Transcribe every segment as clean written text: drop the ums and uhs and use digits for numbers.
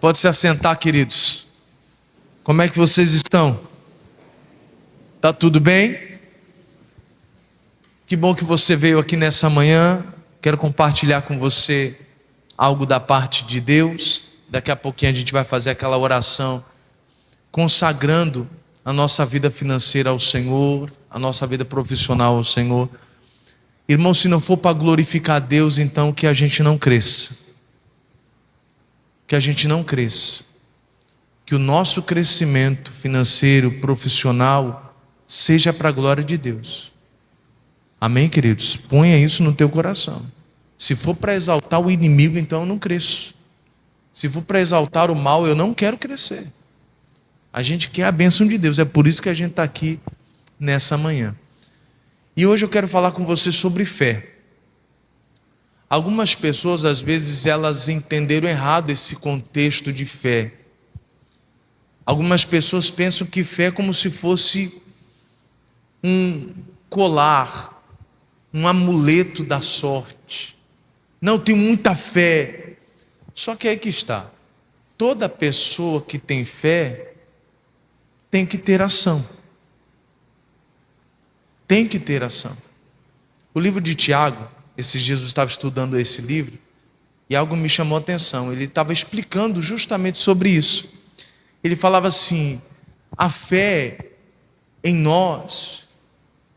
Pode se assentar, queridos. Como é que vocês estão? Tá tudo bem? Que bom que você veio aqui nessa manhã. Quero compartilhar com você algo da parte de Deus. Daqui a pouquinho a gente vai fazer aquela oração consagrando a nossa vida financeira ao Senhor, a nossa vida profissional ao Senhor. Irmão, se não for para glorificar a Deus, então que a gente não cresça. Que a gente não cresça. Que o nosso crescimento financeiro, profissional, seja para a glória de Deus. Amém, queridos? Ponha isso no teu coração. Se for para exaltar o inimigo, então eu não cresço. Se for para exaltar o mal, eu não quero crescer. A gente quer a bênção de Deus. É por isso que a gente está aqui nessa manhã. E hoje eu quero falar com você sobre fé. Algumas pessoas, às vezes, elas entenderam errado esse contexto de fé. Algumas pessoas pensam que fé é como se fosse um colar, um amuleto da sorte. Não, tenho muita fé. Só que aí que está. Toda pessoa que tem fé tem que ter ação. Tem que ter ação. O livro de Tiago, esses dias eu estava estudando esse livro e algo me chamou a atenção. Ele estava explicando justamente sobre isso. Ele falava assim: a fé em nós,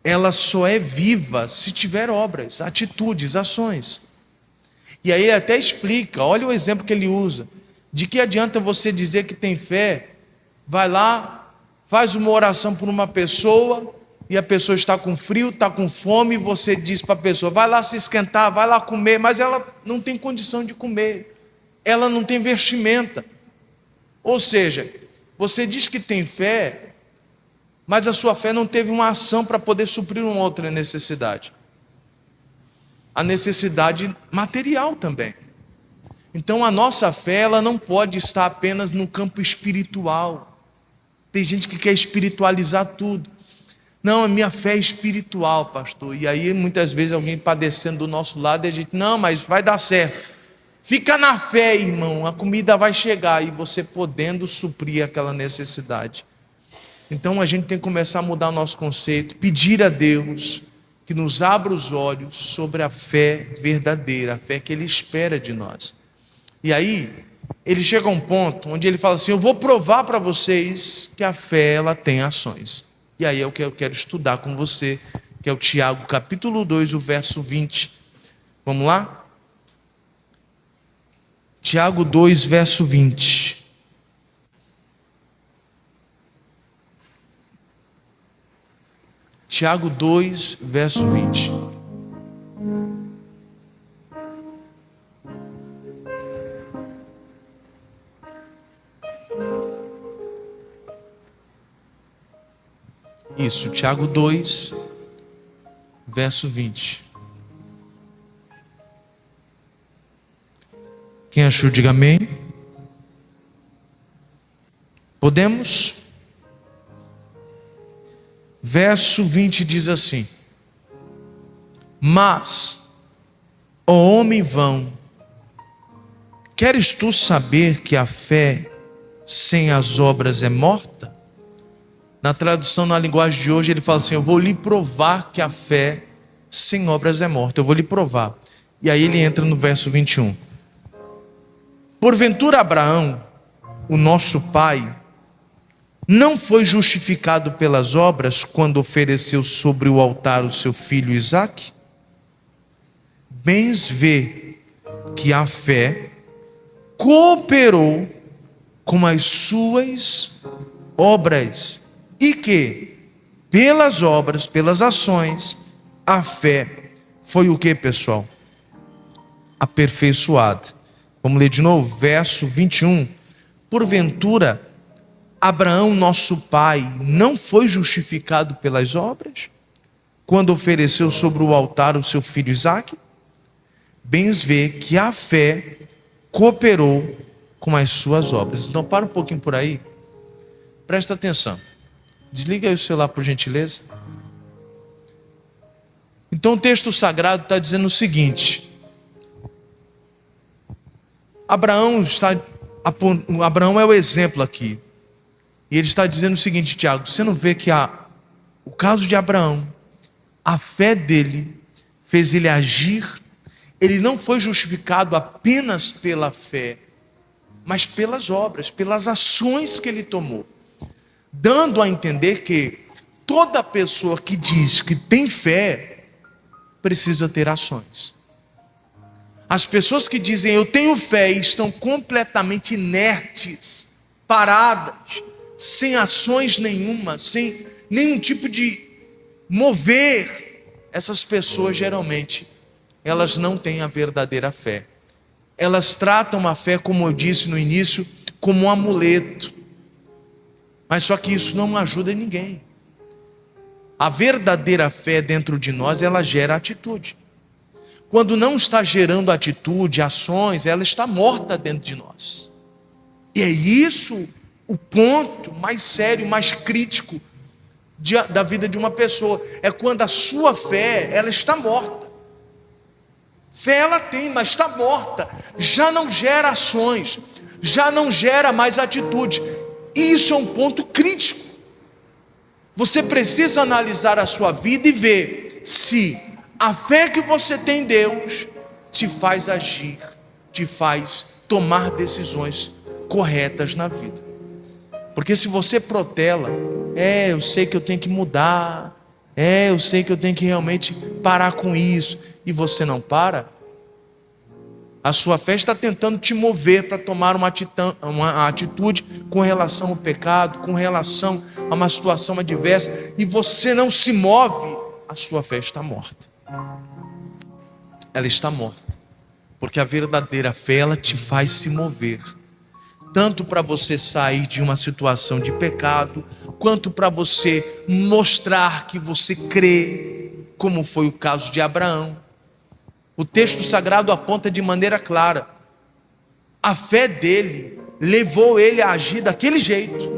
ela só é viva se tiver obras, atitudes, ações. E aí ele até explica, olha o exemplo que ele usa. De que adianta você dizer que tem fé, vai lá, faz uma oração por uma pessoa, e a pessoa está com frio, está com fome, e você diz para a pessoa, vai lá se esquentar, vai lá comer, mas ela não tem condição de comer, ela não tem vestimenta. Ou seja, você diz que tem fé, mas a sua fé não teve uma ação para poder suprir uma outra necessidade. A necessidade material também. Então a nossa fé, ela não pode estar apenas no campo espiritual. Tem gente que quer espiritualizar tudo. Não, a minha fé é espiritual, pastor. E aí muitas vezes alguém padecendo do nosso lado e a gente, não, mas vai dar certo. Fica na fé, irmão, a comida vai chegar e você podendo suprir aquela necessidade. Então a gente tem que começar a mudar o nosso conceito, pedir a Deus que nos abra os olhos sobre a fé verdadeira, a fé que Ele espera de nós. E aí, ele chega a um ponto onde ele fala assim, eu vou provar para vocês que a fé, ela tem ações. E aí é o que eu quero estudar com você, que é o Tiago capítulo 2, o verso 20. Vamos lá? Tiago 2, verso 20. Tiago 2, verso 20. Isso, Tiago 2, verso 20. Quem achou, diga amém. Podemos? Verso 20 diz assim: mas, ó homem vão, queres tu saber que a fé sem as obras é morta? Na tradução, na linguagem de hoje, ele fala assim, eu vou lhe provar que a fé sem obras é morta, eu vou lhe provar. E aí ele entra no verso 21. Porventura Abraão, o nosso pai, não foi justificado pelas obras quando ofereceu sobre o altar o seu filho Isaque? Bens vê que a fé cooperou com as suas obras, e que pelas obras, pelas ações, a fé foi o que, pessoal? Aperfeiçoada. Vamos ler de novo, verso 21. Porventura Abraão, nosso pai, não foi justificado pelas obras quando ofereceu sobre o altar o seu filho Isaque? Bens vê que a fé cooperou com as suas obras. Então para um pouquinho por aí, presta atenção. Desliga aí o celular, por gentileza. Então o texto sagrado está dizendo o seguinte: Abraão está Abraão é o exemplo aqui. E ele está dizendo o seguinte, Tiago, você não vê que o caso de Abraão, a fé dele fez ele agir, ele não foi justificado apenas pela fé, mas pelas obras, pelas ações que ele tomou, dando a entender que toda pessoa que diz que tem fé, precisa ter ações. As pessoas que dizem eu tenho fé e estão completamente inertes, paradas, sem ações nenhuma, sem nenhum tipo de mover, essas pessoas geralmente, elas não têm a verdadeira fé. Elas tratam a fé, como eu disse no início, como um amuleto. Mas só que isso não ajuda ninguém. A verdadeira fé dentro de nós, ela gera atitude. Quando não está gerando atitude, ações, ela está morta dentro de nós. E é isso o ponto mais sério, mais crítico da vida de uma pessoa. É quando a sua fé, ela está morta. Fé ela tem, mas está morta. Já não gera ações, já não gera mais atitude. E isso é um ponto crítico. Você precisa analisar a sua vida e ver se a fé que você tem em Deus te faz agir, te faz tomar decisões corretas na vida. Porque se você protela, eu sei que eu tenho que mudar, eu sei que eu tenho que realmente parar com isso, e você não para, a sua fé está tentando te mover para tomar uma atitude com relação ao pecado, com relação a uma situação adversa, e você não se move, a sua fé está morta. Ela está morta, porque a verdadeira fé, ela te faz se mover, tanto para você sair de uma situação de pecado, quanto para você mostrar que você crê, como foi o caso de Abraão. O texto sagrado aponta de maneira clara, a fé dele levou ele a agir daquele jeito.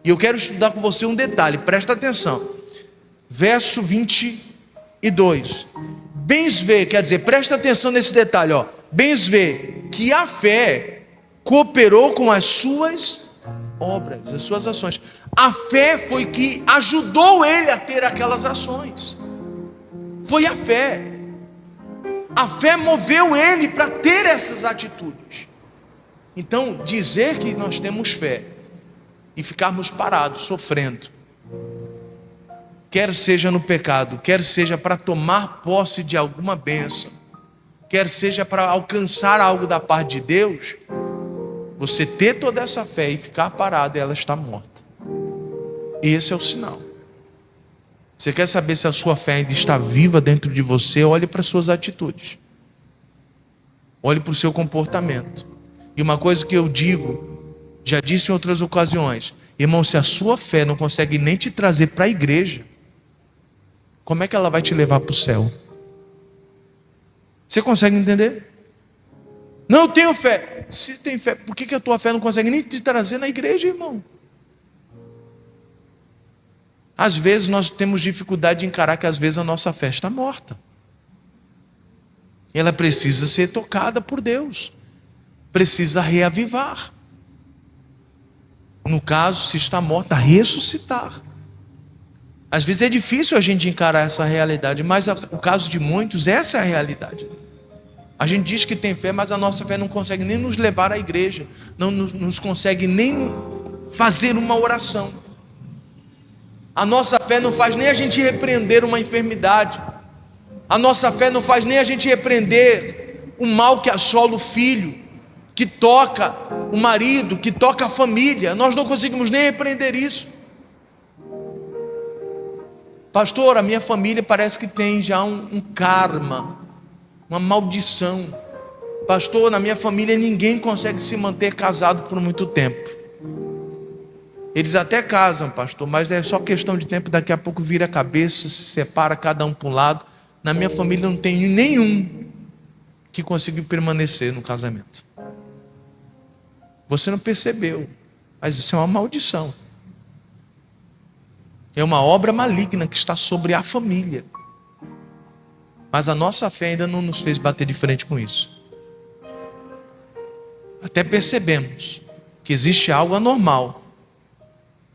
E eu quero estudar com você um detalhe, presta atenção. Verso 22. Bens vê, quer dizer, presta atenção nesse detalhe, bens vê que a fé cooperou com as suas obras, as suas ações. A fé foi que ajudou ele a ter aquelas ações. Foi a fé. A fé moveu ele para ter essas atitudes. Então, dizer que nós temos fé e ficarmos parados, sofrendo, quer seja no pecado, quer seja para tomar posse de alguma bênção, quer seja para alcançar algo da parte de Deus, você ter toda essa fé e ficar parado, ela está morta. Esse é o sinal. Você quer saber se a sua fé ainda está viva dentro de você? Olhe para as suas atitudes. Olhe para o seu comportamento. E uma coisa que eu digo, já disse em outras ocasiões, irmão, se a sua fé não consegue nem te trazer para a igreja, como é que ela vai te levar para o céu? Você consegue entender? Não, eu tenho fé. Se tem fé, por que a tua fé não consegue nem te trazer na igreja, irmão? Às vezes nós temos dificuldade de encarar que às vezes a nossa fé está morta. Ela precisa ser tocada por Deus. Precisa reavivar. No caso, se está morta, ressuscitar. Às vezes é difícil a gente encarar essa realidade, mas o caso de muitos, essa é a realidade. A gente diz que tem fé, mas a nossa fé não consegue nem nos levar à igreja, não nos consegue nem fazer uma oração. A nossa fé não faz nem a gente repreender uma enfermidade. A nossa fé não faz nem a gente repreender o mal que assola o filho, que toca o marido, que toca a família. Nós não conseguimos nem repreender isso. Pastor, a minha família parece que tem já um karma, uma maldição. Pastor, na minha família ninguém consegue se manter casado por muito tempo. Eles até casam, pastor, mas é só questão de tempo, daqui a pouco vira a cabeça, se separa cada um para um lado. Na minha família não tem nenhum que consiga permanecer no casamento. Você não percebeu, mas isso é uma maldição. É uma obra maligna que está sobre a família. Mas a nossa fé ainda não nos fez bater de frente com isso. até percebemos que existe algo anormal,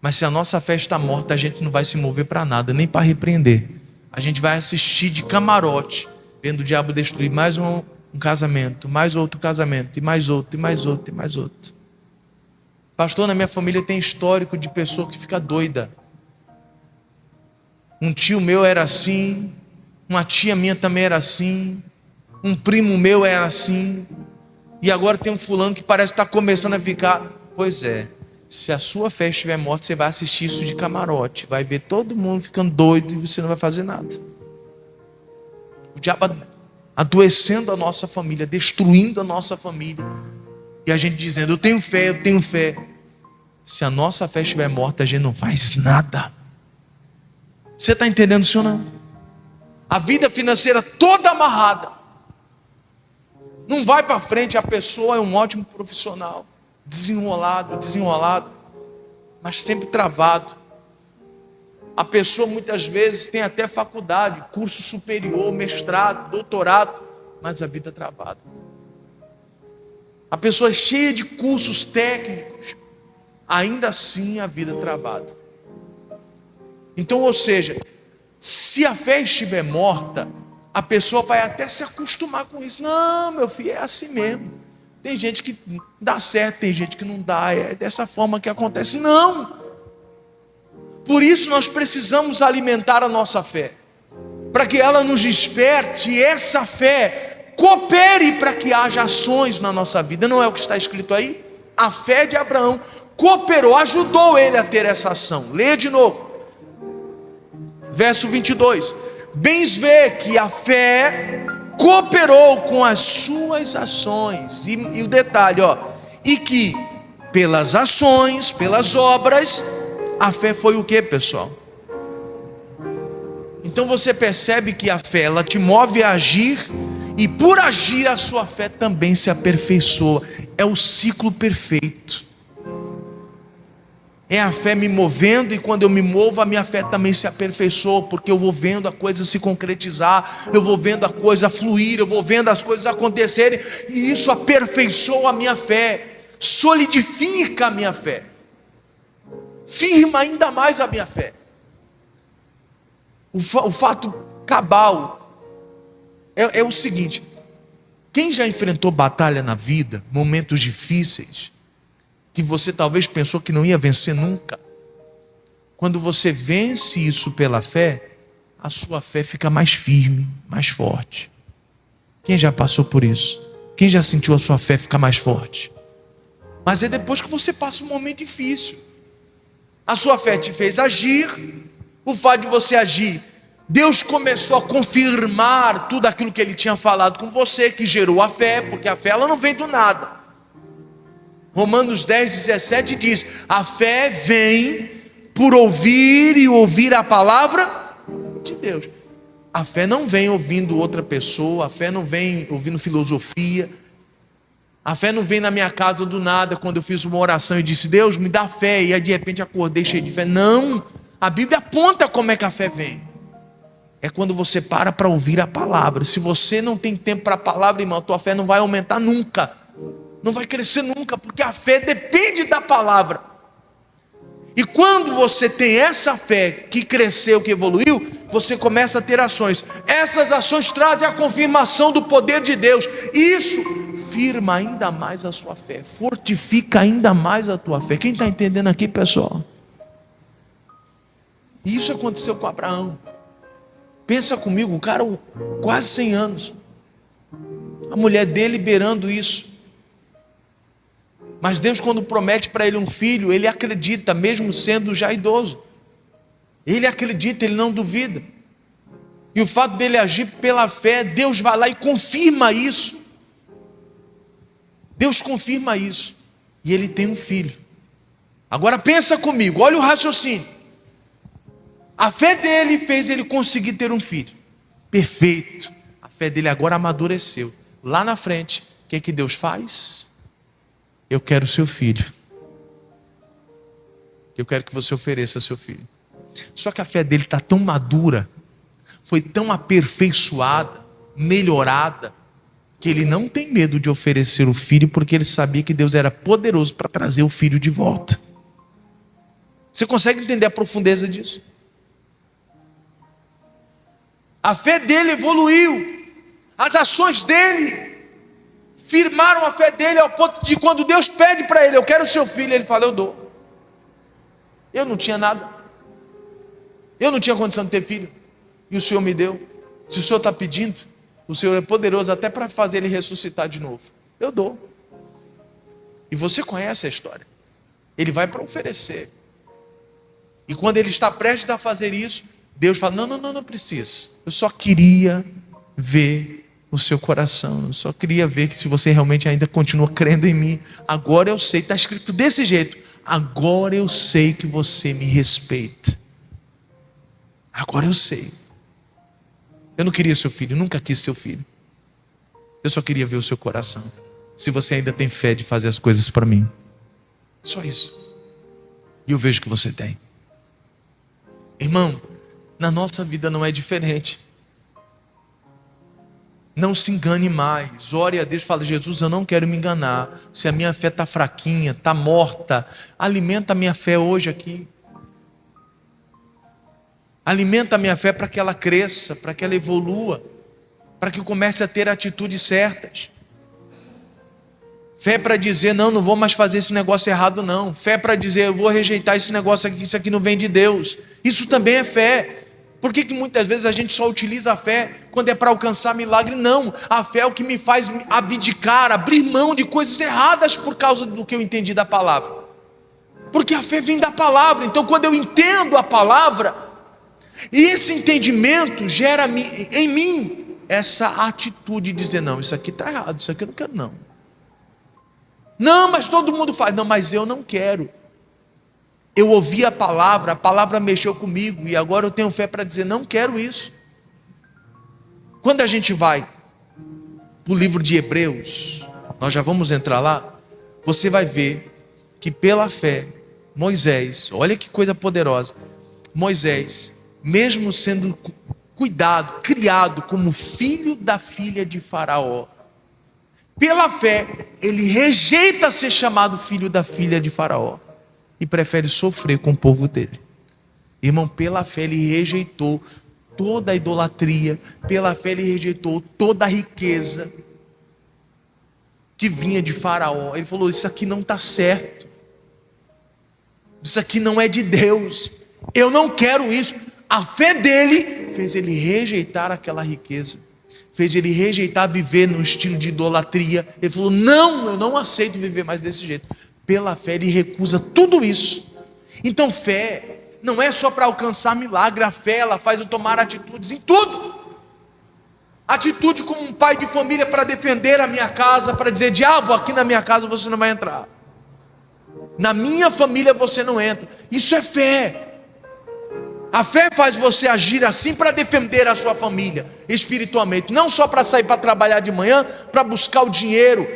mas se a nossa fé está morta, a gente não vai se mover para nada, nem para repreender. A gente vai assistir de camarote, vendo o diabo destruir mais um casamento, mais outro casamento, e mais outro, e mais outro, e mais outro. Pastor, na minha família tem histórico de pessoa que fica doida. Um tio meu era assim, uma tia minha também era assim, um primo meu era assim, e agora tem um fulano que parece que está começando a ficar. Pois é, se a sua fé estiver morta, você vai assistir isso de camarote, vai ver todo mundo ficando doido e você não vai fazer nada. O diabo adoecendo a nossa família, destruindo a nossa família, e a gente dizendo, eu tenho fé, eu tenho fé. Se a nossa fé estiver morta, a gente não faz nada. Você está entendendo isso ou não? A vida financeira toda amarrada, não vai para frente. A pessoa é um ótimo profissional, desenrolado, mas sempre travado. A pessoa muitas vezes tem até faculdade, curso superior, mestrado, doutorado, mas a vida travada. A pessoa é cheia de cursos técnicos, ainda assim a vida travada. Então, ou seja, se a fé estiver morta, a pessoa vai até se acostumar com isso. Não, meu filho, é assim mesmo. Tem gente que dá certo, tem gente que não dá. É dessa forma que acontece. Não. Por isso nós precisamos alimentar a nossa fé, para que ela nos desperte e essa fé coopere para que haja ações na nossa vida. Não é o que está escrito aí? A fé de Abraão cooperou, ajudou ele a ter essa ação. Leia de novo. Verso 22. Bens vê que a fé cooperou com as suas ações. E o detalhe, e que pelas ações, pelas obras, a fé foi o que, pessoal? Então você percebe que a fé, ela te move a agir, e por agir a sua fé também se aperfeiçoa. É o ciclo perfeito. É a fé me movendo, e quando eu me movo, a minha fé também se aperfeiçoa, porque eu vou vendo a coisa se concretizar, eu vou vendo a coisa fluir, eu vou vendo as coisas acontecerem, e isso aperfeiçoa a minha fé, solidifica a minha fé, firma ainda mais a minha fé. O fato cabal é o seguinte: quem já enfrentou batalha na vida, momentos difíceis, que você talvez pensou que não ia vencer nunca, quando você vence isso pela fé, a sua fé fica mais firme, mais forte. Quem já passou por isso? Quem já sentiu a sua fé ficar mais forte? Mas é depois que você passa um momento difícil. A sua fé te fez agir, o fato de você agir, Deus começou a confirmar tudo aquilo que Ele tinha falado com você, que gerou a fé, porque a fé ela não vem do nada. Romanos 10:17 diz: a fé vem por ouvir e ouvir a palavra de Deus. A fé não vem ouvindo outra pessoa, a fé não vem ouvindo filosofia, a fé não vem na minha casa do nada, quando eu fiz uma oração e disse, Deus me dá fé, e aí de repente acordei cheio de fé. Não, a Bíblia aponta como é que a fé vem. É quando você para ouvir a palavra. Se você não tem tempo para a palavra, irmão, a tua fé não vai aumentar nunca, não vai crescer nunca, porque a fé depende da palavra. E quando você tem essa fé que cresceu, que evoluiu, você começa a ter ações. Essas ações trazem a confirmação do poder de Deus. Isso firma ainda mais a sua fé, fortifica ainda mais a tua fé. Quem está entendendo aqui, pessoal? E isso aconteceu com Abraão. Pensa comigo, o cara quase 100 anos, a mulher dele beirando isso. Mas Deus, quando promete para ele um filho, ele acredita, mesmo sendo já idoso. Ele acredita, ele não duvida. E o fato dele agir pela fé, Deus vai lá e confirma isso. Deus confirma isso. E ele tem um filho. Agora pensa comigo, olha o raciocínio. A fé dele fez ele conseguir ter um filho. Perfeito. A fé dele agora amadureceu. Lá na frente, o que Deus faz? Eu quero seu filho. Eu quero que você ofereça seu filho. Só que a fé dele está tão madura, foi tão aperfeiçoada, melhorada, que ele não tem medo de oferecer o filho, porque ele sabia que Deus era poderoso para trazer o filho de volta. Você consegue entender a profundeza disso? A fé dele evoluiu, as ações dele firmaram a fé dele ao ponto de quando Deus pede para ele: eu quero o seu filho, ele fala: eu dou. Eu não tinha nada, eu não tinha condição de ter filho, e o Senhor me deu. Se o Senhor está pedindo, o Senhor é poderoso até para fazer ele ressuscitar de novo. Eu dou. E você conhece a história. Ele vai para oferecer. E quando ele está prestes a fazer isso, Deus fala: não precisa. Eu só queria ver o seu coração. Eu só queria ver que se você realmente ainda continua crendo em mim. Agora eu sei, está escrito desse jeito. Agora eu sei que você me respeita. Agora eu sei. Eu não queria seu filho, nunca quis seu filho. Eu só queria ver o seu coração. Se você ainda tem fé de fazer as coisas para mim. Só isso. E eu vejo que você tem. Irmão, na nossa vida não é diferente. Não se engane mais. Ore a Deus e fale: Jesus, eu não quero me enganar. Se a minha fé está fraquinha, está morta, alimenta a minha fé hoje aqui. Alimenta a minha fé para que ela cresça, para que ela evolua, para que eu comece a ter atitudes certas. Fé para dizer: não vou mais fazer esse negócio errado não. Fé para dizer: eu vou rejeitar esse negócio aqui, isso aqui não vem de Deus. Isso também é fé. Por que muitas vezes a gente só utiliza a fé quando é para alcançar milagre? Não, a fé é o que me faz abdicar, abrir mão de coisas erradas por causa do que eu entendi da palavra. Porque a fé vem da palavra. Então quando eu entendo a palavra, e esse entendimento gera em mim essa atitude de dizer: não, isso aqui está errado, isso aqui eu não quero não. Não, mas todo mundo faz. Não, mas eu não quero. Eu ouvi a palavra mexeu comigo, e agora eu tenho fé para dizer: não quero isso. Quando a gente vai para o livro de Hebreus, nós já vamos entrar lá, você vai ver que pela fé, Moisés, olha que coisa poderosa, Moisés, mesmo sendo criado como filho da filha de Faraó, pela fé, ele rejeita ser chamado filho da filha de Faraó e prefere sofrer com o povo dele. Irmão, pela fé ele rejeitou toda a idolatria, pela fé ele rejeitou toda a riqueza que vinha de Faraó. Ele falou: isso aqui não está certo, isso aqui não é de Deus, eu não quero isso. A fé dele fez ele rejeitar aquela riqueza, fez ele rejeitar viver no estilo de idolatria. Ele falou: não, eu não aceito viver mais desse jeito. Pela fé ele recusa tudo isso. Então fé não é só para alcançar milagre. A fé, ela faz eu tomar atitudes em tudo. Atitude como um pai de família para defender a minha casa, para dizer: diabo, aqui na minha casa você não vai entrar, na minha família você não entra. Isso é fé. A fé faz você agir assim para defender a sua família espiritualmente, não só para sair para trabalhar de manhã, para buscar o dinheiro,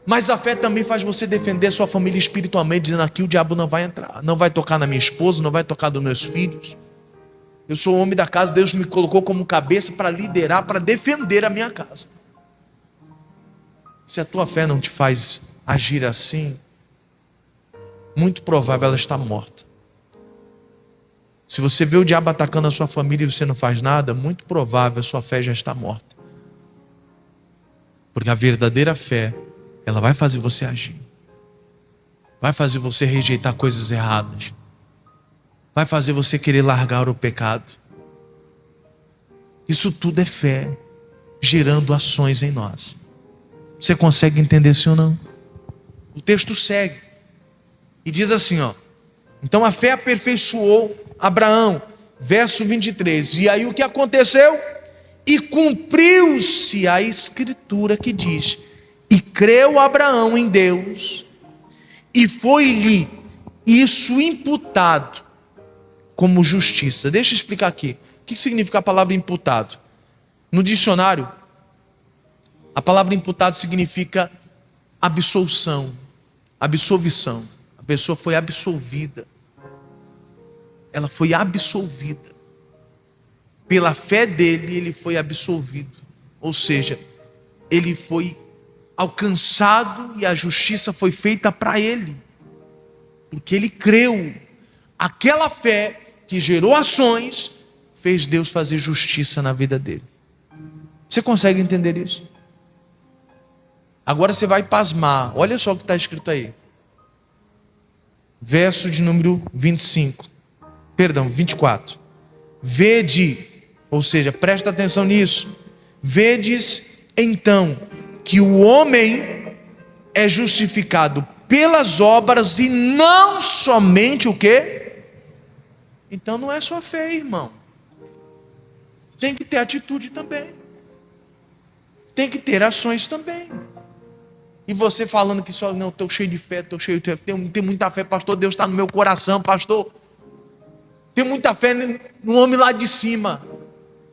mas a fé também faz você defender a sua família espiritualmente, dizendo: aqui o diabo não vai entrar, não vai tocar na minha esposa, não vai tocar nos meus filhos. Eu sou o homem da casa, Deus me colocou como cabeça para liderar, para defender a minha casa. Se a tua fé não te faz agir assim, muito provável ela está morta. Se você vê o diabo atacando a sua família e você não faz nada, muito provável a sua fé já está morta. Porque a verdadeira fé, ela vai fazer você agir, vai fazer você rejeitar coisas erradas, vai fazer você querer largar o pecado. Isso tudo é fé gerando ações em nós. Você consegue entender isso ou não? O texto segue e diz assim, então a fé aperfeiçoou Abraão, verso 23, e aí o que aconteceu? E cumpriu-se a escritura que diz: e creu Abraão em Deus, e foi-lhe isso imputado como justiça. Deixa eu explicar aqui, o que significa a palavra imputado? No dicionário, a palavra imputado significa absolução, absolvição. A pessoa foi absolvida. Ela foi absolvida. Pela fé dele, ele foi absolvido. Ou seja, ele foi alcançado e a justiça foi feita para ele, porque ele creu. Aquela fé que gerou ações fez Deus fazer justiça na vida dele. Você consegue entender isso? Agora você vai pasmar. Olha só o que está escrito aí. Verso de número 24. Vede, ou seja, presta atenção nisso. Vedes então que o homem é justificado pelas obras e não somente o quê? Então não é só fé, irmão. Tem que ter atitude também. Tem que ter ações também. E você falando que só, não, estou cheio de fé, tenho muita fé, pastor, Deus está no meu coração, pastor. Tenho muita fé no homem lá de cima.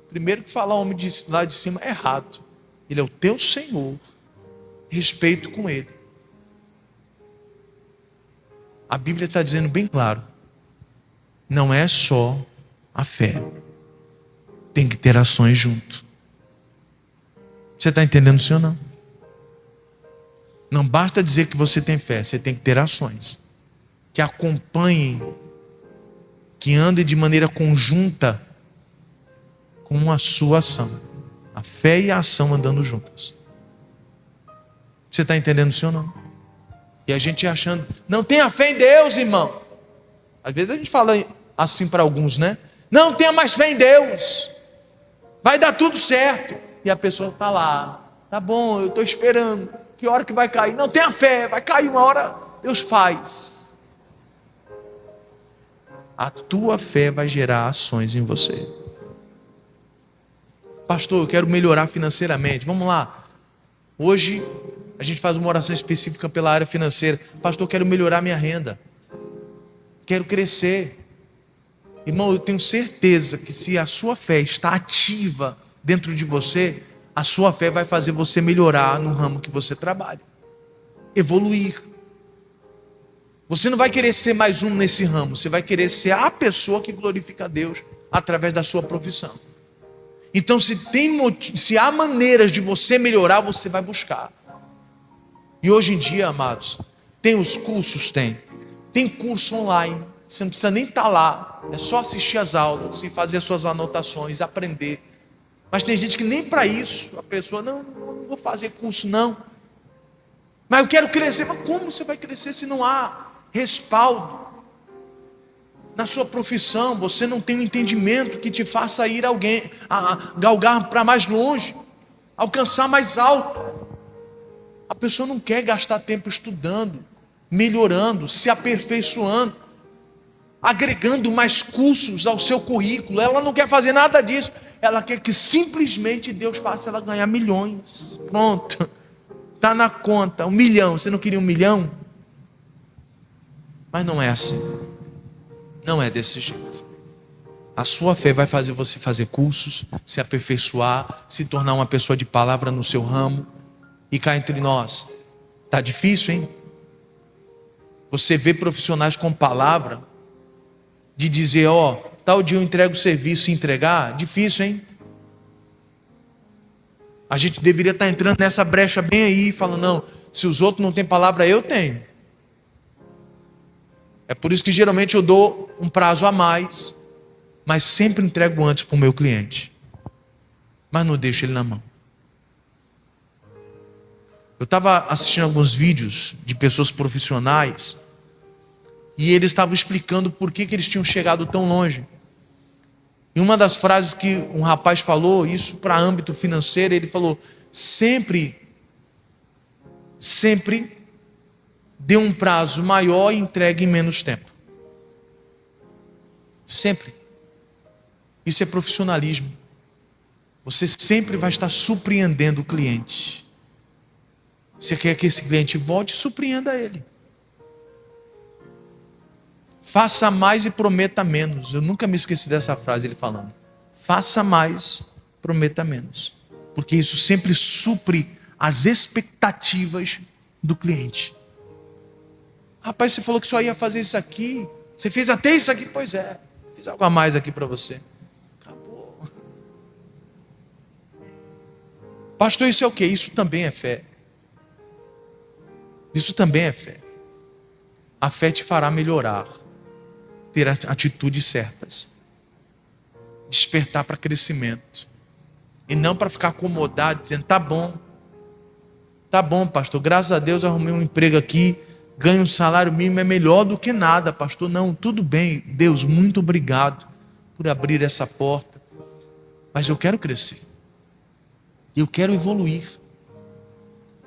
Primeiro que falar homem lá de cima é errado. Ele é o teu Senhor. Respeito com ele. A Bíblia está dizendo bem claro. Não é só a fé. Tem que ter ações junto. Você está entendendo, sim ou não? Não basta dizer que você tem fé, você tem que ter ações que acompanhem, que andem de maneira conjunta com a sua ação. A fé e a ação andando juntas. Você está entendendo, sim ou não? E a gente achando, não tenha fé em Deus, irmão. Às vezes a gente fala assim para alguns, né? Não tenha mais fé em Deus. Vai dar tudo certo. E a pessoa está lá. Tá bom, eu estou esperando. Que hora que vai cair? Não tenha fé, vai cair uma hora, Deus faz. A tua fé vai gerar ações em você. Pastor, eu quero melhorar financeiramente. Vamos lá. Hoje a gente faz uma oração específica pela área financeira. Pastor, eu quero melhorar minha renda. Quero crescer. Irmão, eu tenho certeza que se a sua fé está ativa dentro de você, a sua fé vai fazer você melhorar no ramo que você trabalha. Evoluir. Você não vai querer ser mais um nesse ramo. Você vai querer ser a pessoa que glorifica a Deus através da sua profissão. Então, se há maneiras de você melhorar, você vai buscar. E hoje em dia, amados, tem os cursos? Tem curso online. Você não precisa nem estar lá. É só assistir as aulas e fazer as suas anotações, aprender. Mas tem gente que nem para isso, a pessoa, não vou fazer curso não. Mas eu quero crescer. Mas como você vai crescer se não há respaldo na sua profissão? Você não tem um entendimento que te faça ir a galgar para mais longe, alcançar mais alto. A pessoa não quer gastar tempo estudando, melhorando, se aperfeiçoando, agregando mais cursos ao seu currículo. Ela não quer fazer nada disso. Ela quer que simplesmente Deus faça ela ganhar milhões. Pronto. Está na conta. 1 milhão. Você não queria 1 milhão? Mas não é assim. Não é desse jeito. A sua fé vai fazer você fazer cursos, se aperfeiçoar, se tornar uma pessoa de palavra no seu ramo. E cá entre nós, está difícil, hein? Você vê profissionais com palavra, de dizer, tal dia eu entrego o serviço e entregar, difícil, hein? A gente deveria estar entrando nessa brecha bem aí, falando, não, se os outros não têm palavra, eu tenho. É por isso que geralmente eu dou um prazo a mais, mas sempre entrego antes para o meu cliente. Mas não deixo ele na mão. Eu estava assistindo alguns vídeos de pessoas profissionais, e eles estavam explicando por que eles tinham chegado tão longe. E uma das frases que um rapaz falou, isso para âmbito financeiro, ele falou, sempre dê um prazo maior e entregue em menos tempo. Sempre. Isso é profissionalismo. Você sempre vai estar surpreendendo o cliente. Você quer que esse cliente volte, surpreenda ele. Faça mais e prometa menos. Eu nunca me esqueci dessa frase, ele falando. Faça mais, prometa menos. Porque isso sempre supre as expectativas do cliente. Rapaz, você falou que só ia fazer isso aqui. Você fez até isso aqui. Pois é, fiz algo a mais aqui para você. Acabou. Pastor, isso é o quê? Isso também é fé. Isso também é fé. A fé te fará melhorar, ter atitudes certas, despertar para crescimento, e não para ficar acomodado, dizendo, tá bom, pastor, graças a Deus arrumei um emprego aqui, ganho um salário mínimo, é melhor do que nada, pastor. Não, tudo bem, Deus, muito obrigado por abrir essa porta, mas eu quero crescer, eu quero evoluir,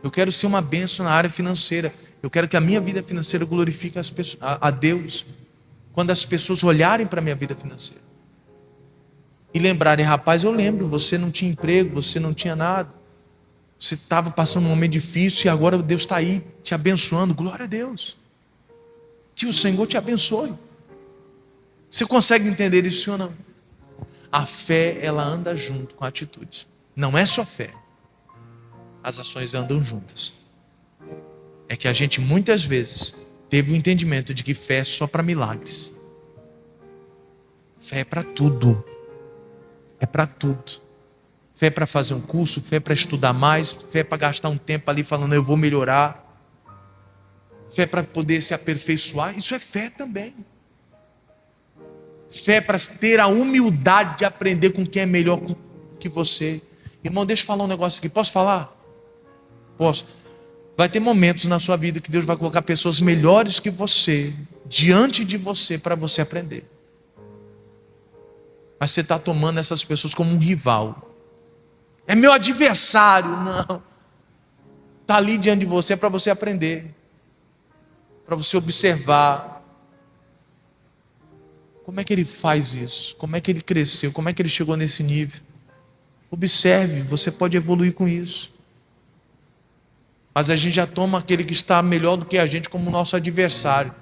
eu quero ser uma bênção na área financeira, eu quero que a minha vida financeira glorifique a Deus, quando as pessoas olharem para a minha vida financeira, e lembrarem, rapaz, eu lembro, você não tinha emprego, você não tinha nada, você estava passando um momento difícil e agora Deus está aí te abençoando, glória a Deus. Que o Senhor te abençoe. Você consegue entender isso, sim ou não? A fé, ela anda junto com a atitude. Não é só fé. As ações andam juntas. É que a gente muitas vezes teve o entendimento de que fé é só para milagres. Fé é para tudo. É para tudo. Fé para fazer um curso, fé para estudar mais, fé para gastar um tempo ali falando eu vou melhorar, fé para poder se aperfeiçoar, isso é fé também. Fé para ter a humildade de aprender com quem é melhor que você. Irmão, deixa eu falar um negócio aqui, posso falar? Posso. Vai ter momentos na sua vida que Deus vai colocar pessoas melhores que você diante de você para você aprender. Mas você está tomando essas pessoas como um rival. É meu adversário, não. Está ali diante de você para você aprender, para você observar. Como é que ele faz isso? Como é que ele cresceu? Como é que ele chegou nesse nível? Observe, você pode evoluir com isso. Mas a gente já toma aquele que está melhor do que a gente como nosso adversário.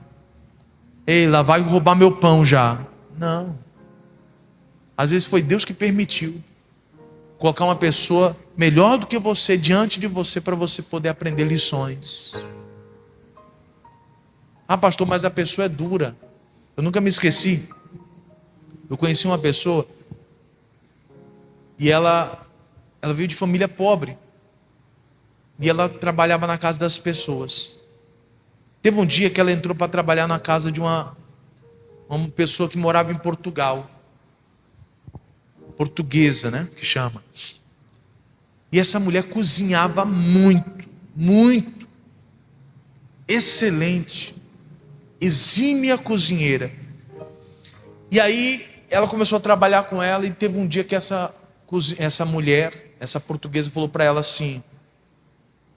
Ei, lá vai roubar meu pão já. Não. Às vezes foi Deus que permitiu colocar uma pessoa melhor do que você diante de você para você poder aprender lições. Ah, pastor, mas a pessoa é dura. Eu nunca me esqueci. Eu conheci uma pessoa e ela veio de família pobre. E ela trabalhava na casa das pessoas. Teve um dia que ela entrou para trabalhar na casa de uma pessoa que morava em Portugal. Portuguesa, né? Que chama. E essa mulher cozinhava muito, muito. Excelente. Exímia cozinheira. E aí ela começou a trabalhar com ela e teve um dia que essa mulher, essa portuguesa, falou para ela assim: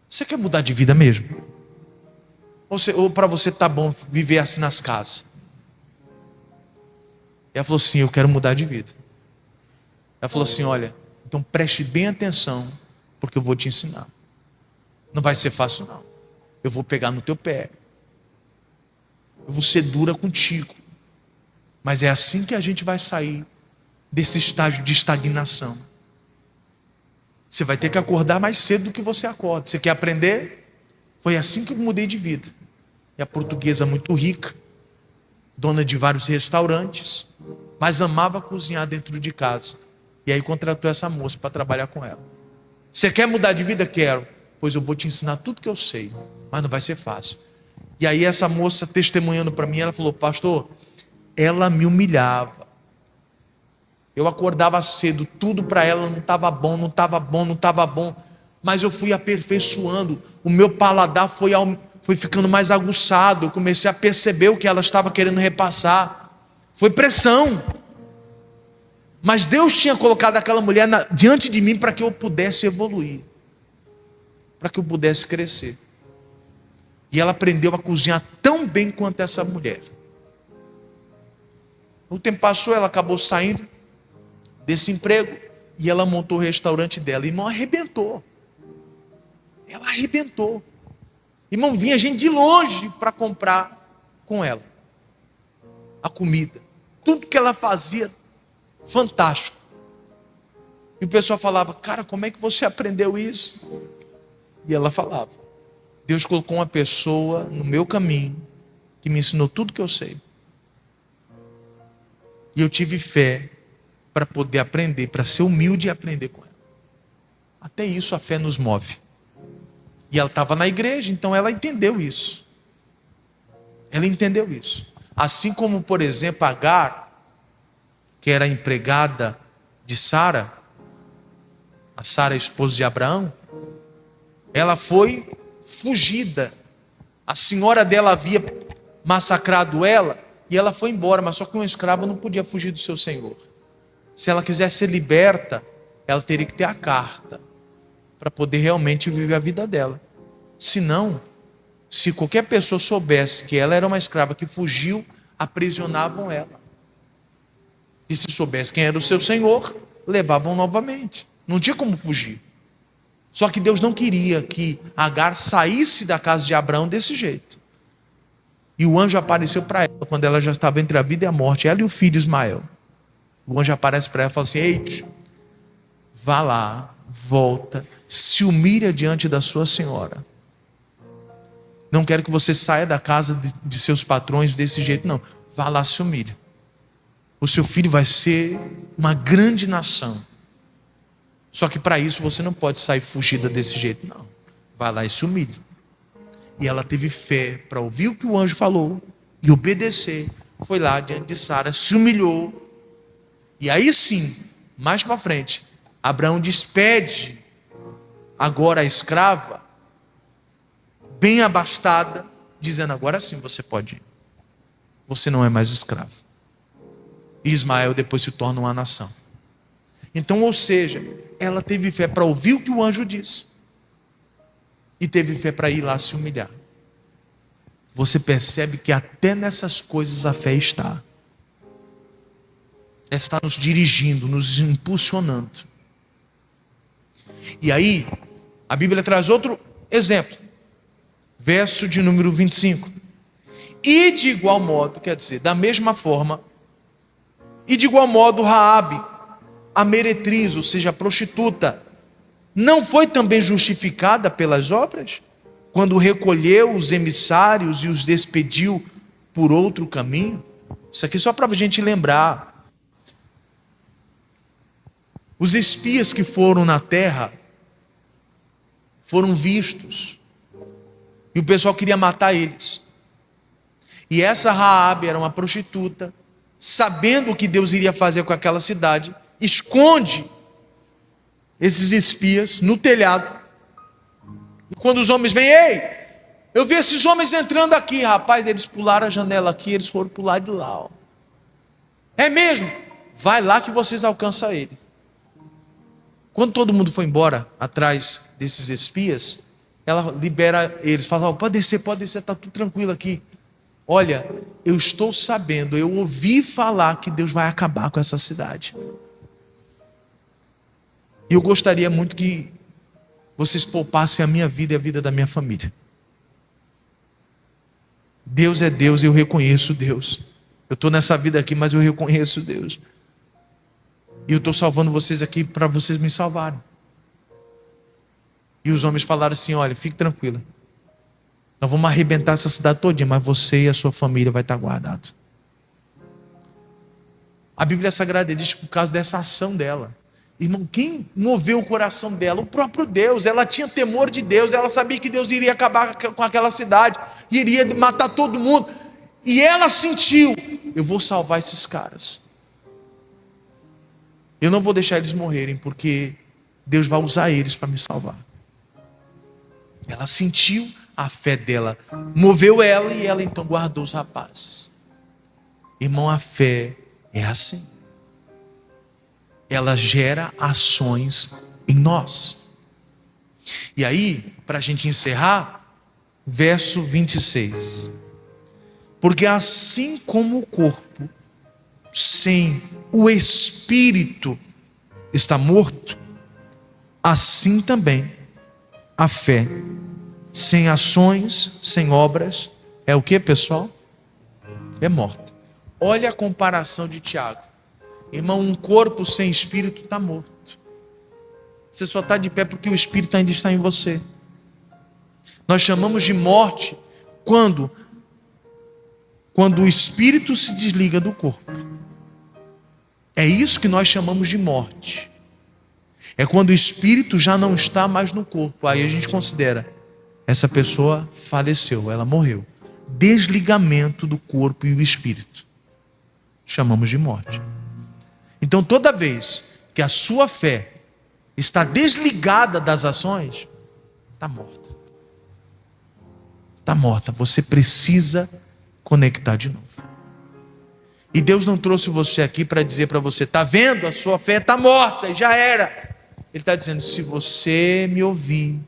você quer mudar de vida mesmo? Ou para você tá bom viver assim nas casas? E ela falou assim: eu quero mudar de vida. Ela falou assim: olha, então preste bem atenção, porque eu vou te ensinar. Não vai ser fácil não. Eu vou pegar no teu pé. Eu vou ser dura contigo. Mas é assim que a gente vai sair desse estágio de estagnação. Você vai ter que acordar mais cedo do que você acorda. Você quer aprender? Foi assim que eu mudei de vida. E a portuguesa muito rica, dona de vários restaurantes, mas amava cozinhar dentro de casa. E aí contratou essa moça para trabalhar com ela. Você quer mudar de vida? Quero. Pois eu vou te ensinar tudo que eu sei, mas não vai ser fácil. E aí essa moça testemunhando para mim, ela falou: pastor, ela me humilhava. Eu acordava cedo, tudo para ela não estava bom, não estava bom, não estava bom. Mas eu fui aperfeiçoando, o meu paladar foi ficando mais aguçado. Eu comecei a perceber o que ela estava querendo repassar. Foi pressão. Mas Deus tinha colocado aquela mulher diante de mim para que eu pudesse evoluir, para que eu pudesse crescer. E ela aprendeu a cozinhar tão bem quanto essa mulher. O tempo passou, ela acabou saindo desse emprego e ela montou o restaurante dela. Irmão, arrebentou. Ela arrebentou. Irmão, vinha gente de longe para comprar com ela a comida. Tudo que ela fazia, fantástico. E o pessoal falava: cara, como é que você aprendeu isso? E ela falava: Deus colocou uma pessoa no meu caminho que me ensinou tudo que eu sei. E eu tive fé para poder aprender, para ser humilde e aprender com ela. Até isso a fé nos move. E ela estava na igreja, então ela entendeu isso. Ela entendeu isso. Assim como, por exemplo, Agar, que era empregada de Sara, a Sara, esposa de Abraão, ela foi fugida. A senhora dela havia massacrado ela e ela foi embora, mas só que uma escrava não podia fugir do seu senhor. Se ela quisesse ser liberta, ela teria que ter a carta para poder realmente viver a vida dela. Senão, se qualquer pessoa soubesse que ela era uma escrava que fugiu, aprisionavam ela. E se soubesse quem era o seu senhor, levavam novamente. Não tinha como fugir. Só que Deus não queria que Agar saísse da casa de Abraão desse jeito. E o anjo apareceu para ela quando ela já estava entre a vida e a morte, ela e o filho Ismael. O anjo aparece para ela e fala assim: ei, vá lá, volta, se humilha diante da sua senhora. Não quero que você saia da casa de seus patrões desse jeito, não. Vá lá, se humilha. O seu filho vai ser uma grande nação. Só que para isso você não pode sair fugida desse jeito, não. Vai lá e se humilha. E ela teve fé para ouvir o que o anjo falou e obedecer. Foi lá diante de Sara, se humilhou. E aí sim, mais para frente, Abraão despede agora a escrava, bem abastada, dizendo: agora sim você pode ir. Você não é mais escravo. E Ismael depois se torna uma nação. Então, ou seja, ela teve fé para ouvir o que o anjo disse. E teve fé para ir lá se humilhar. Você percebe que até nessas coisas a fé está. Ela está nos dirigindo, nos impulsionando. E aí, a Bíblia traz outro exemplo. Verso de número 25. E de igual modo, quer dizer, da mesma forma, e de igual modo Raabe, a meretriz, ou seja, a prostituta, não foi também justificada pelas obras? Quando recolheu os emissários e os despediu por outro caminho? Isso aqui só para a gente lembrar. Os espias que foram na terra foram vistos. E o pessoal queria matar eles. E essa Raabe era uma prostituta, sabendo o que Deus iria fazer com aquela cidade, esconde esses espias no telhado. E quando os homens vêm: ei, eu vi esses homens entrando aqui. Rapaz, eles pularam a janela aqui, eles foram para o lado de lá. Ó. É mesmo? Vai lá que vocês alcançam ele. Quando todo mundo foi embora atrás desses espias, ela libera eles, fala: pode descer, está tudo tranquilo aqui. Olha, eu estou sabendo, eu ouvi falar que Deus vai acabar com essa cidade. E eu gostaria muito que vocês poupassem a minha vida e a vida da minha família. Deus é Deus e eu reconheço Deus. Eu estou nessa vida aqui, mas eu reconheço Deus. E eu estou salvando vocês aqui para vocês me salvarem. E os homens falaram assim: olha, fique tranquila. Nós vamos arrebentar essa cidade todinha, mas você e a sua família vai estar guardado. A Bíblia Sagrada diz que por causa dessa ação dela, irmão, quem moveu o coração dela? O próprio Deus. Ela tinha temor de Deus, ela sabia que Deus iria acabar com aquela cidade, iria matar todo mundo. E ela sentiu: eu vou salvar esses caras. Eu não vou deixar eles morrerem, porque Deus vai usar eles para me salvar. Ela sentiu, a fé dela moveu ela e ela então guardou os rapazes. Irmão, a fé é assim. Ela gera ações em nós. E aí, para a gente encerrar, verso 26. Porque assim como o corpo sem o espírito está morto, assim também a fé sem ações, sem obras, é o que, pessoal? É morta. Olha a comparação de Tiago. Irmão, um corpo sem espírito está morto. Você só está de pé porque o espírito ainda está em você. Nós chamamos de morte quando o espírito se desliga do corpo. É isso que nós chamamos de morte. É quando o espírito já não está mais no corpo. Aí a gente considera, essa pessoa faleceu, ela morreu. Desligamento do corpo e o espírito. Chamamos de morte. Então toda vez que a sua fé está desligada das ações, está morta. Está morta. Você precisa conectar de novo. E Deus não trouxe você aqui para dizer para você, está vendo? A sua fé está morta, já era. Ele está dizendo, se você me ouvir,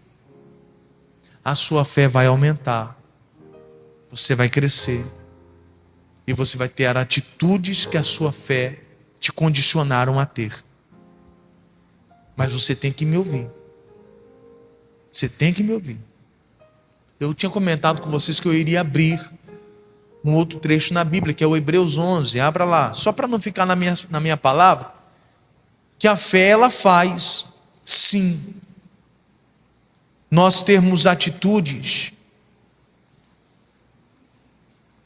a sua fé vai aumentar. Você vai crescer. E você vai ter atitudes que a sua fé te condicionaram a ter. Mas você tem que me ouvir. Você tem que me ouvir. Eu tinha comentado com vocês que eu iria abrir um outro trecho na Bíblia, que é o Hebreus 11. Abra lá, só para não ficar na minha palavra, que a fé ela faz, sim, nós termos atitudes.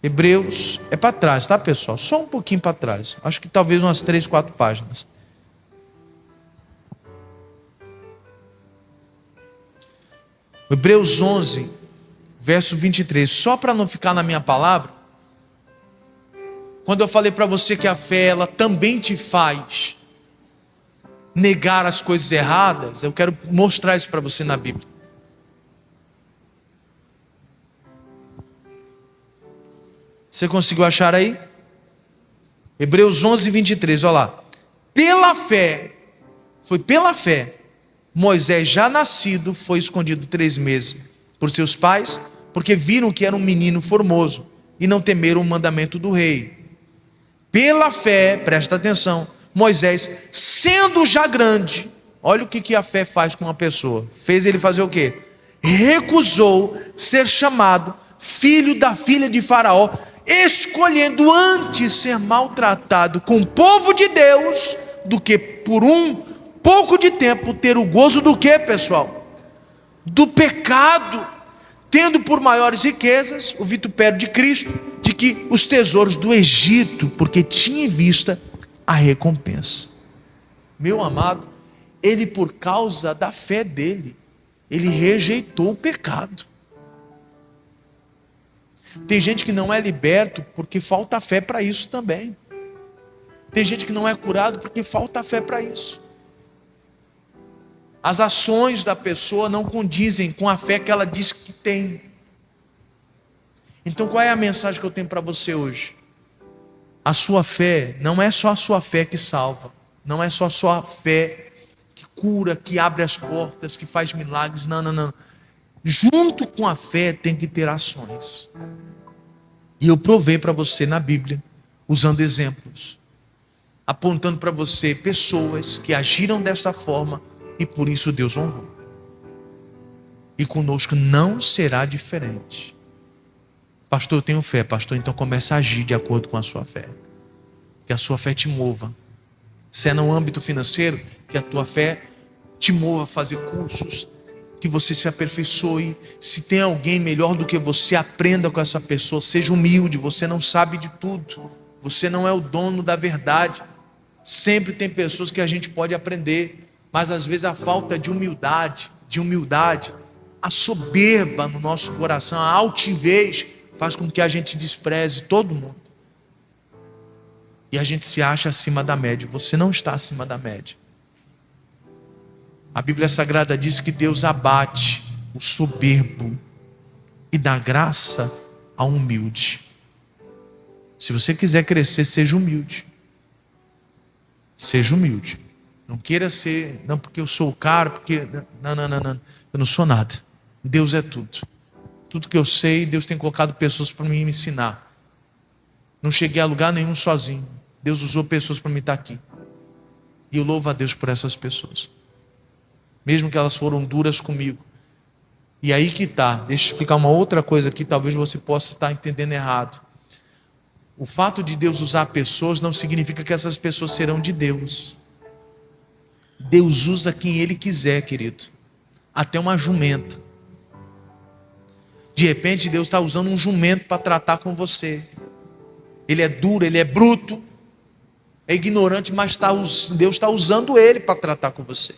Hebreus é para trás, tá, pessoal? Só um pouquinho para trás. Acho que talvez umas 3, 4 páginas. Hebreus 11, verso 23. Só para não ficar na minha palavra, quando eu falei para você que a fé ela também te faz negar as coisas erradas, eu quero mostrar isso para você na Bíblia. Você conseguiu achar aí? Hebreus 11, 23, olha lá. Pela fé, foi pela fé, Moisés já nascido foi escondido 3 meses por seus pais, porque viram que era um menino formoso e não temeram o mandamento do rei. Pela fé, presta atenção, Moisés, sendo já grande, olha o que a fé faz com uma pessoa. Fez ele fazer o quê? Recusou ser chamado filho da filha de Faraó, escolhendo antes ser maltratado com o povo de Deus, do que por um pouco de tempo ter o gozo do que, pessoal? Do pecado, tendo por maiores riquezas o vitupério de Cristo, de que os tesouros do Egito, porque tinha em vista a recompensa. Meu amado, ele por causa da fé dele, ele rejeitou o pecado. Tem gente que não é liberto porque falta fé para isso também. Tem gente que não é curado porque falta fé para isso. As ações da pessoa não condizem com a fé que ela diz que tem. Então qual é a mensagem que eu tenho para você hoje? A sua fé não é só a sua fé que salva. Não é só a sua fé que cura, que abre as portas, que faz milagres. Não, não, não. Junto com a fé tem que ter ações. E eu provei para você na Bíblia, usando exemplos, apontando para você pessoas que agiram dessa forma e por isso Deus honrou. E conosco não será diferente. Pastor, eu tenho fé. Pastor, então comece a agir de acordo com a sua fé. Que a sua fé te mova. Se é no âmbito financeiro, que a tua fé te mova a fazer cursos, que você se aperfeiçoe. Se tem alguém melhor do que você, aprenda com essa pessoa. Seja humilde, você não sabe de tudo. Você não é o dono da verdade. Sempre tem pessoas que a gente pode aprender, mas às vezes a falta de humildade, a soberba no nosso coração, a altivez, faz com que a gente despreze todo mundo. E a gente se acha acima da média. Você não está acima da média. A Bíblia Sagrada diz que Deus abate o soberbo e dá graça ao humilde. Se você quiser crescer, seja humilde. Seja humilde. Não queira ser, não porque eu sou o cara, porque... Não. Eu não sou nada. Deus é tudo. Tudo que eu sei, Deus tem colocado pessoas para me ensinar. Não cheguei a lugar nenhum sozinho. Deus usou pessoas para me estar aqui. E eu louvo a Deus por essas pessoas. Mesmo que elas foram duras comigo. E aí que está. Deixa eu explicar uma outra coisa aqui, talvez você possa estar entendendo errado. O fato de Deus usar pessoas não significa que essas pessoas serão de Deus. Deus usa quem Ele quiser, querido. Até uma jumenta. De repente Deus está usando um jumento para tratar com você. Ele é duro, ele é bruto, é ignorante, mas Deus está usando ele para tratar com você.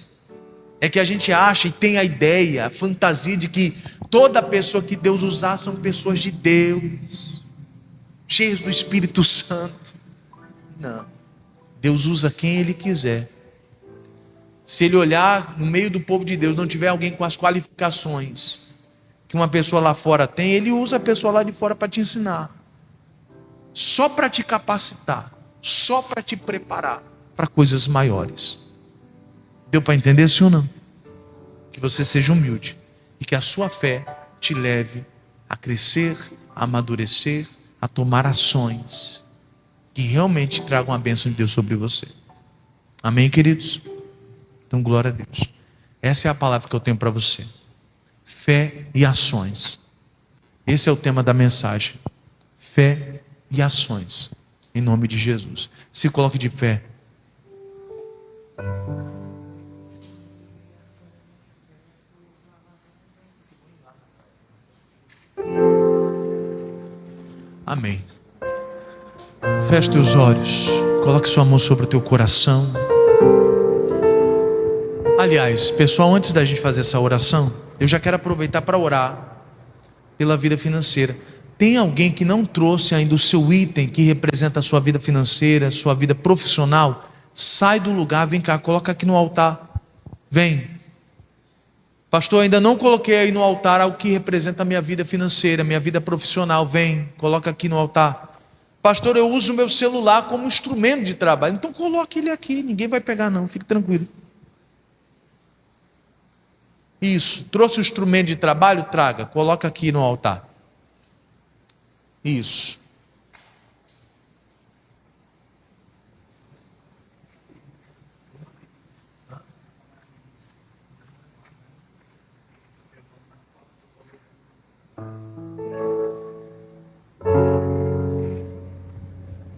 É que a gente acha e tem a ideia, a fantasia de que toda pessoa que Deus usar são pessoas de Deus, cheias do Espírito Santo. Não. Deus usa quem Ele quiser. Se Ele olhar no meio do povo de Deus, não tiver alguém com as qualificações que uma pessoa lá fora tem, Ele usa a pessoa lá de fora para te ensinar. Só para te capacitar. Só para te preparar para coisas maiores. Deu para entender, sim ou não? Que você seja humilde e que a sua fé te leve a crescer, a amadurecer, a tomar ações que realmente tragam a bênção de Deus sobre você. Amém, queridos? Então, glória a Deus. Essa é a palavra que eu tenho para você. Fé e ações. Esse é o tema da mensagem. Fé e ações. Em nome de Jesus. Se coloque de pé. Amém. Feche teus olhos. Coloque sua mão sobre o teu coração. Aliás, pessoal, antes da gente fazer essa oração, eu já quero aproveitar para orar pela vida financeira. Tem alguém que não trouxe ainda o seu item que representa a sua vida financeira, sua vida profissional? Sai do lugar, vem cá, coloca aqui no altar. Vem. Pastor, ainda não coloquei aí no altar algo que representa a minha vida financeira, minha vida profissional. Vem, coloca aqui no altar. Pastor, eu uso o meu celular como instrumento de trabalho. Então coloque ele aqui, ninguém vai pegar não, fique tranquilo. Isso, trouxe o instrumento de trabalho? Traga, coloca aqui no altar. Isso.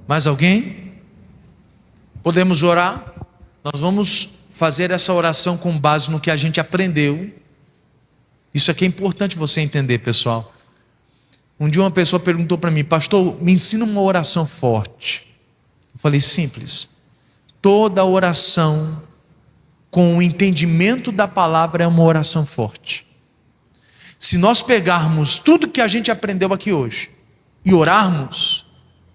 Mais alguém? Podemos orar? Nós vamos fazer essa oração com base no que a gente aprendeu. Isso aqui é importante você entender, pessoal. Um dia uma pessoa perguntou para mim: pastor, me ensina uma oração forte. Eu falei: simples. Toda oração com o entendimento da palavra é uma oração forte. Se nós pegarmos tudo que a gente aprendeu aqui hoje e orarmos,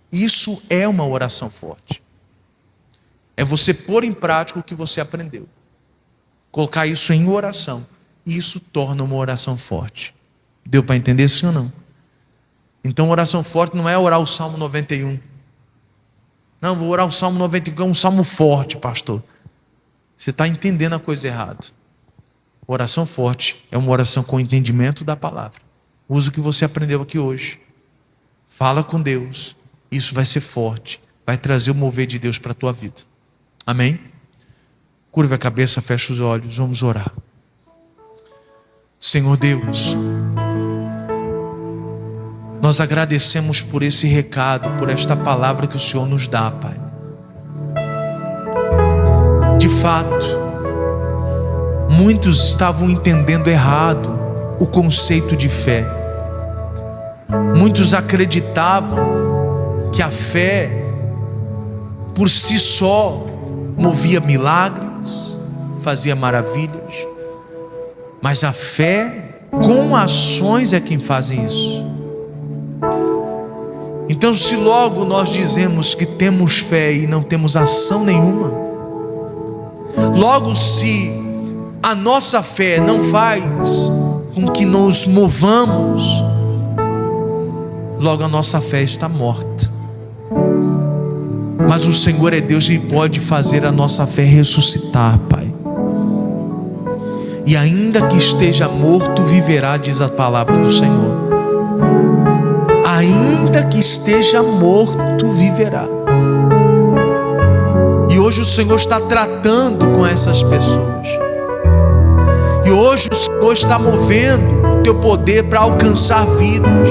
isso é uma oração forte. É você pôr em prática o que você aprendeu. Colocar isso em oração. Isso torna uma oração forte. Deu para entender sim ou não? Então oração forte não é orar o Salmo 91. Não, vou orar o Salmo 91, é um salmo forte, pastor. Você está entendendo a coisa errada. Oração forte é uma oração com entendimento da palavra. Usa o que você aprendeu aqui hoje. Fala com Deus. Isso vai ser forte. Vai trazer o mover de Deus para a tua vida. Amém? Curva a cabeça, fecha os olhos. Vamos orar. Senhor Deus, nós agradecemos por esse recado, por esta palavra que o Senhor nos dá, Pai. De fato, muitos estavam entendendo errado o conceito de fé. Muitos acreditavam que a fé, por si só, movia milagres, fazia maravilhas. Mas a fé, com ações, é quem faz isso. Então, se logo nós dizemos que temos fé e não temos ação nenhuma, logo se a nossa fé não faz com que nos movamos, logo a nossa fé está morta. Mas o Senhor é Deus e pode fazer a nossa fé ressuscitar, Pai. E ainda que esteja morto, viverá, diz a palavra do Senhor. Ainda que esteja morto, viverá. E hoje o Senhor está tratando com essas pessoas. E hoje o Senhor está movendo o teu poder para alcançar vidas.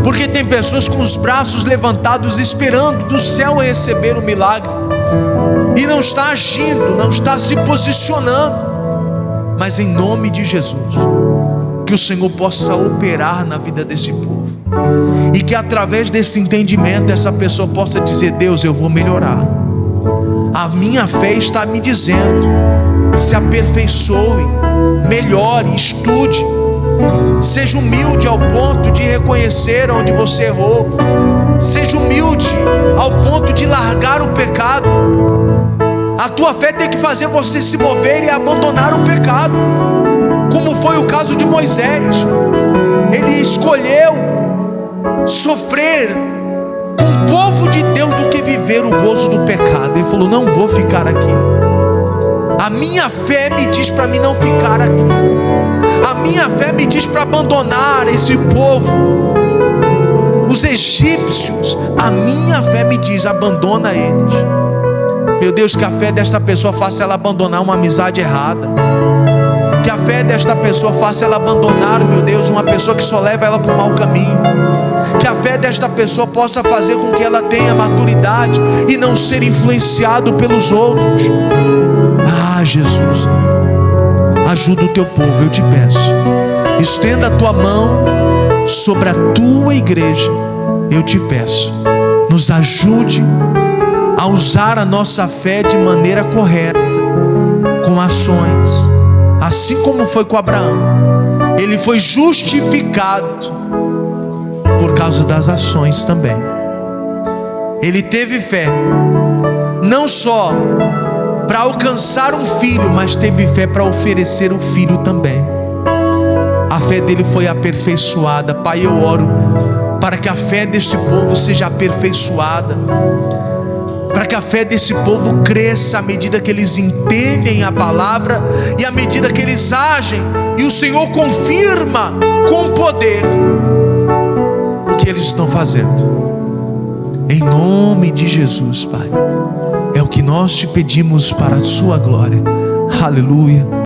Porque tem pessoas com os braços levantados, esperando do céu receber o milagre, e não está agindo, não está se posicionando. Mas em nome de Jesus, que o Senhor possa operar na vida desse povo, e que através desse entendimento essa pessoa possa dizer: Deus, eu vou melhorar. A minha fé está me dizendo se aperfeiçoe, melhore, estude. Seja humilde ao ponto de reconhecer onde você errou. Seja humilde ao ponto de largar o pecado. A tua fé tem que fazer você se mover e abandonar o pecado, como foi o caso de Moisés. Ele escolheu sofrer com o povo de Deus do que viver o gozo do pecado. Ele falou: não vou ficar aqui. A minha fé me diz para mim não ficar aqui. A minha fé me diz para abandonar esse povo, os egípcios. A minha fé me diz: abandona eles. Meu Deus, que a fé desta pessoa faça ela abandonar uma amizade errada. Que a fé desta pessoa faça ela abandonar, meu Deus, uma pessoa que só leva ela para o mau caminho. Que a fé desta pessoa possa fazer com que ela tenha maturidade e não ser influenciado pelos outros. Ah, Jesus, ajuda o teu povo, eu te peço. Estenda a tua mão sobre a tua igreja, eu te peço. Nos ajude a usar a nossa fé de maneira correta, com ações, assim como foi com Abraão. Ele foi justificado por causa das ações também. Ele teve fé, não só para alcançar um filho, mas teve fé para oferecer o filho também. A fé dele foi aperfeiçoada. Pai, eu oro para que a fé desse povo seja aperfeiçoada, para que a fé desse povo cresça à medida que eles entendem a palavra e à medida que eles agem, e o Senhor confirma com poder o que eles estão fazendo. Em nome de Jesus, Pai, é o que nós te pedimos para a sua glória. Aleluia.